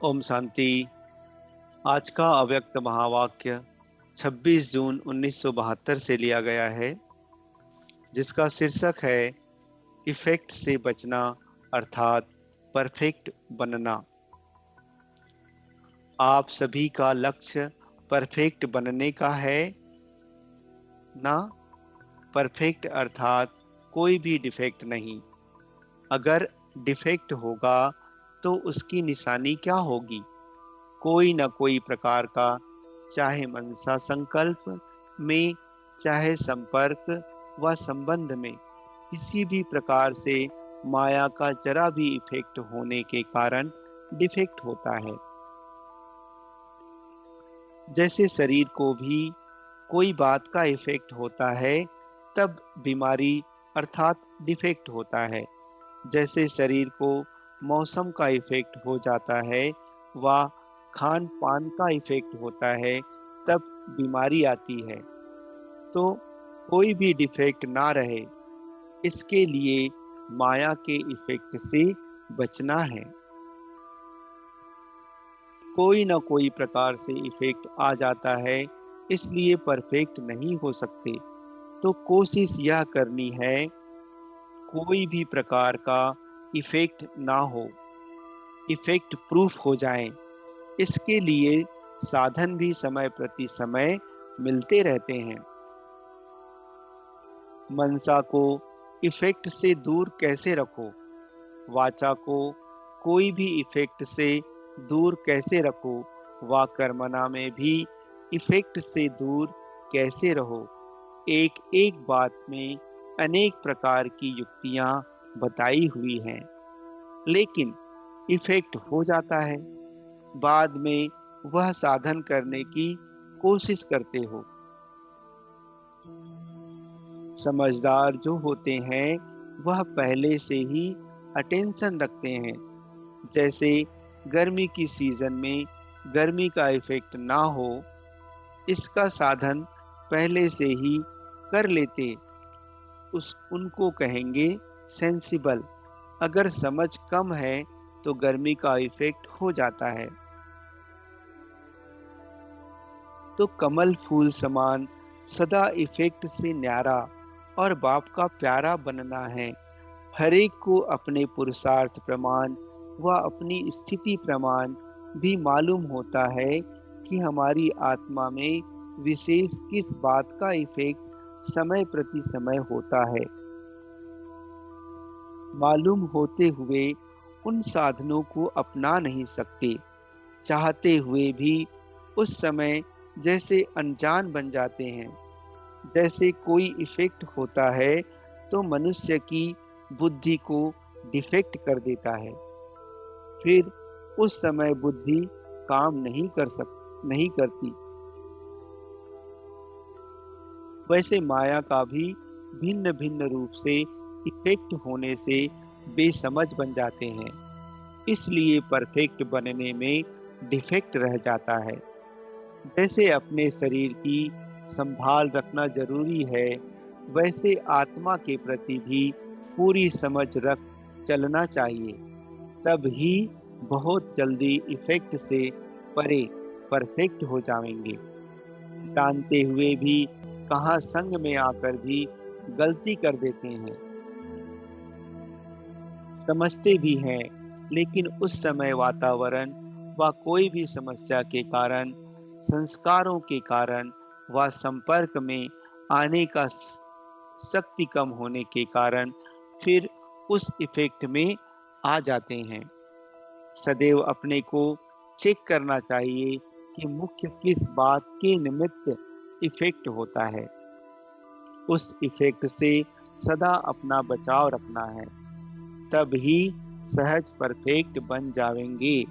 ओम शांति। आज का अव्यक्त महावाक्य 26 जून 1972 से लिया गया है, जिसका शीर्षक है इफेक्ट से बचना अर्थात परफेक्ट बनना। आप सभी का लक्ष्य परफेक्ट बनने का है ना? परफेक्ट अर्थात कोई भी डिफेक्ट नहीं। अगर डिफेक्ट होगा तो उसकी निशानी क्या होगी? कोई न कोई प्रकार का, चाहे मनसा संकल्प में, चाहे संपर्क व संबंध में, किसी भी प्रकार से माया का जरा भी इफेक्ट होने के कारण डिफेक्ट होता है। जैसे शरीर को भी कोई बात का इफेक्ट होता है, तब बीमारी अर्थात डिफेक्ट होता है। जैसे शरीर को मौसम का इफेक्ट हो जाता है व खान पान का इफेक्ट होता है, तब बीमारी आती है। तो कोई भी डिफेक्ट ना रहे, इसके लिए माया के इफेक्ट से बचना है। कोई ना कोई प्रकार से इफेक्ट आ जाता है, इसलिए परफेक्ट नहीं हो सकते। तो कोशिश यह करनी है कोई भी प्रकार का इफेक्ट ना हो, इफेक्ट प्रूफ हो जाए। इसके लिए साधन भी समय प्रति समय मिलते रहते हैं। मनसा को इफेक्ट से दूर कैसे रखो? वाचा को कोई भी इफेक्ट से दूर कैसे रखो? व कर्मणा में भी इफेक्ट से दूर कैसे रहो? एक एक बात में अनेक प्रकार की युक्तियां बताई हुई हैं, लेकिन इफेक्ट हो जाता है। बाद में वह साधन करने की कोशिश करते हो। समझदार जो होते हैं वह पहले से ही अटेंशन रखते हैं। जैसे गर्मी की सीजन में गर्मी का इफेक्ट ना हो, इसका साधन पहले से ही कर लेते, उनको कहेंगे सेंसिबल। अगर समझ कम है तो गर्मी का इफेक्ट हो जाता है। तो कमल फूल समान सदा इफेक्ट से न्यारा और बाप का प्यारा बनना है। हर एक को अपने पुरुषार्थ प्रमाण व अपनी स्थिति प्रमाण भी मालूम होता है कि हमारी आत्मा में विशेष किस बात का इफेक्ट समय प्रति समय होता है। मालूम होते हुए उन साधनों को अपना नहीं सकते, चाहते हुए भी उस समय जैसे अनजान बन जाते हैं। जैसे कोई इफेक्ट होता है तो मनुष्य की बुद्धि को डिफेक्ट कर देता है, फिर उस समय बुद्धि काम नहीं करती। वैसे माया का भी भिन्न भिन्न रूप से इफेक्ट होने से बेसमझ बन जाते हैं, इसलिए परफेक्ट बनने में डिफेक्ट रह जाता है। जैसे अपने शरीर की संभाल रखना जरूरी है, वैसे आत्मा के प्रति भी पूरी समझ रख चलना चाहिए। तब ही बहुत जल्दी इफेक्ट से परे परफेक्ट हो जाएंगे। जानते हुए भी कहाँ संग में आकर भी गलती कर देते हैं। समझते भी हैं, लेकिन उस समय वातावरण व कोई भी समस्या के कारण, संस्कारों के कारण व संपर्क में आने का शक्ति कम होने के कारण फिर उस इफेक्ट में आ जाते हैं। सदैव अपने को चेक करना चाहिए कि मुख्य किस बात के निमित्त इफेक्ट होता है। उस इफेक्ट से सदा अपना बचाव रखना है, तब ही सहज परफेक्ट बन जाएंगे।